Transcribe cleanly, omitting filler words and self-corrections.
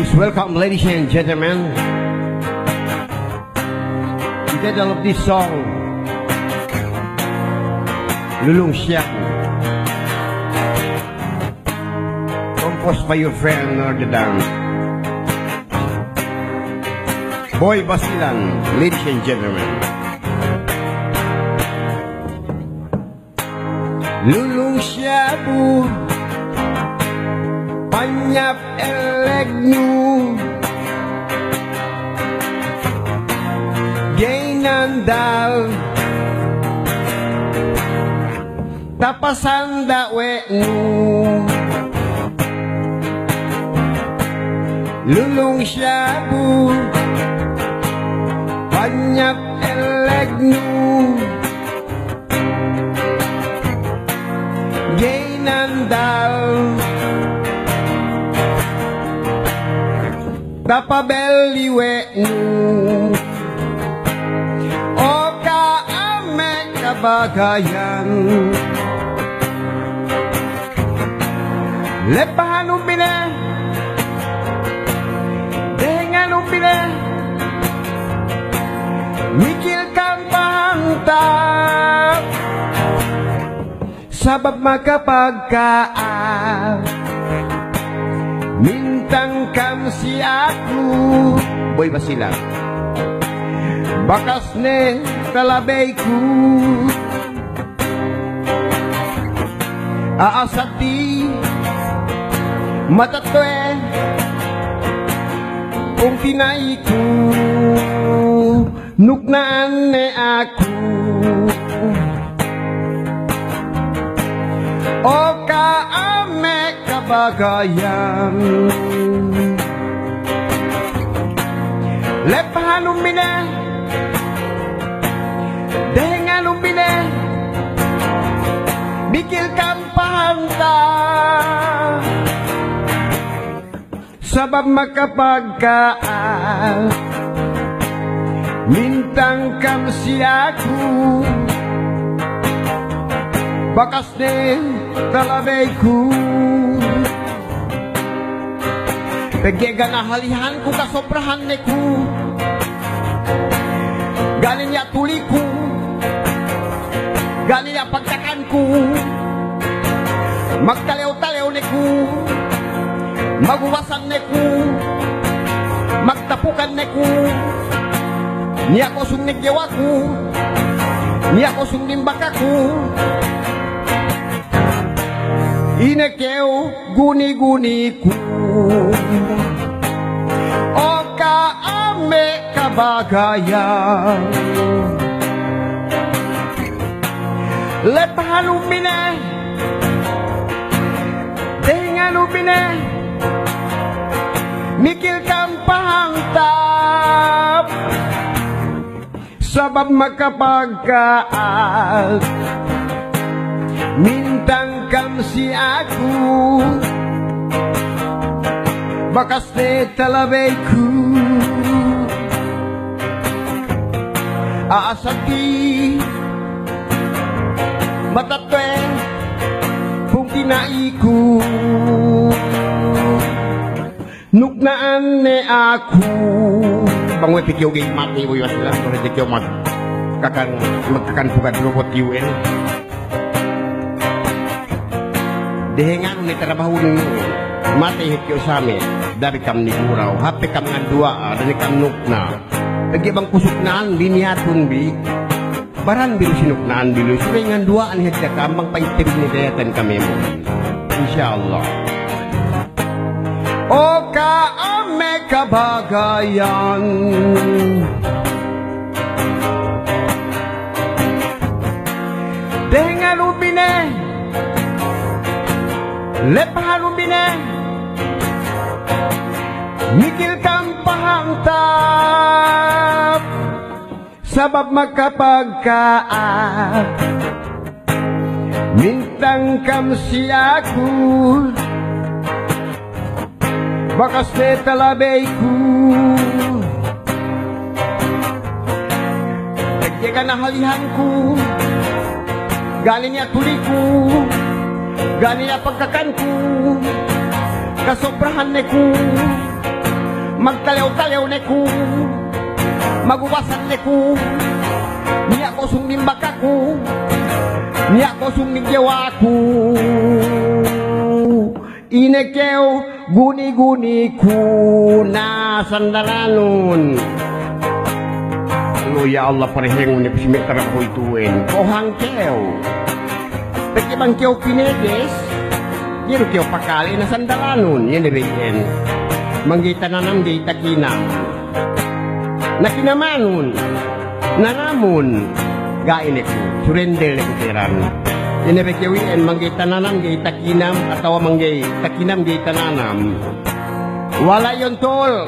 Please welcome, ladies and gentlemen, the title of this song, Lulung Siaku, composed by your friend Nordadan, Boy Basilan, ladies and gentlemen. Lulung Siaku, Panyap elegnu, Gainandal, Tapasan dakwenu, Lulung Siaku, Panyap elegnu, Gainandal, Tapabeli wenu, Oka ame kabagayan, Lepahan upine, Dengan upine, Mikil kang pantap, Sabab makapagkaan, Mintang kam si aku, Boy Basilan, Bakas ne talabay-ku, Aasati matatwe kung pinaiku, Nuknaan ne aku, Oka ame kabagayan, Lepahan umine, Dengan umine, Bikil kang pahanta, Sabab makapagkaan, Mintang kam si aku, Bakas ne talabay-ku, Pagyaga na halihan ko kasobrahan ne ku, Ganin ya tuli ku, Ganin ya pagtakan ku, Magtalew-talew ne ku, Maguwasan ne ku, Magtapukan ne ku, Niya ko sumnigyawa ku, Niya ko sumnimbaka ku, Inekeu guni-guni ku, Oka ame kabagayan, Lepahan umine, Dengan umine, Mikil kang pahangtap, Sabab makapagkaan, Mintang kam si aku, Bakas ne talabay-ku, Aasati matatwe kung pinaiku, Nuknaan ne aku, Bangwe pikyo gay mati Boy Basilan, Kaya dikyo magkakan bukan robot UN. Dehengan ni trabaho ninyo, Mati hikyo sa amin, Dari kam ni Guraw, Hape kam nga dua, Dari kam nukna, Lagi bang kusuknaan, Biniatun bi, Baran bilu sinuknaan bilu, Sunay nga duaan hikya kam, Bang paitim ni dayatan kami mo, Insyaallah. Oka ame kabagayan, Dengan ubine, Lepahan umine, Mikil kang pahangtap, Sabab makapagkaan, Mintang kam si aku, Bakas ne talabay-ku, Pagyaga na halihan ku, Galing ya tuliku, Galing ya pagkakan ku, Kasobrahan ne ku, magtalaw-talaw na ko, maguwasan na ko, niya ko sumnimbak ako, niya ko sumnigyawa ko. Inekew, guni-guni ko na sandalanon. Ya Allah pareheng ni pisimitra ko ituin. Kohang kew. Peki bang kew pinedes, giro kew pakali na sandalanon. Yan ibigin. Manggita nanam di takinam. Nakinamanon. Nanamun. Gain ko. Surrender ko tiran. Yan ibigin manggita nanam di takinam. Atawa manggay takinam di tananam. Wala yon tol.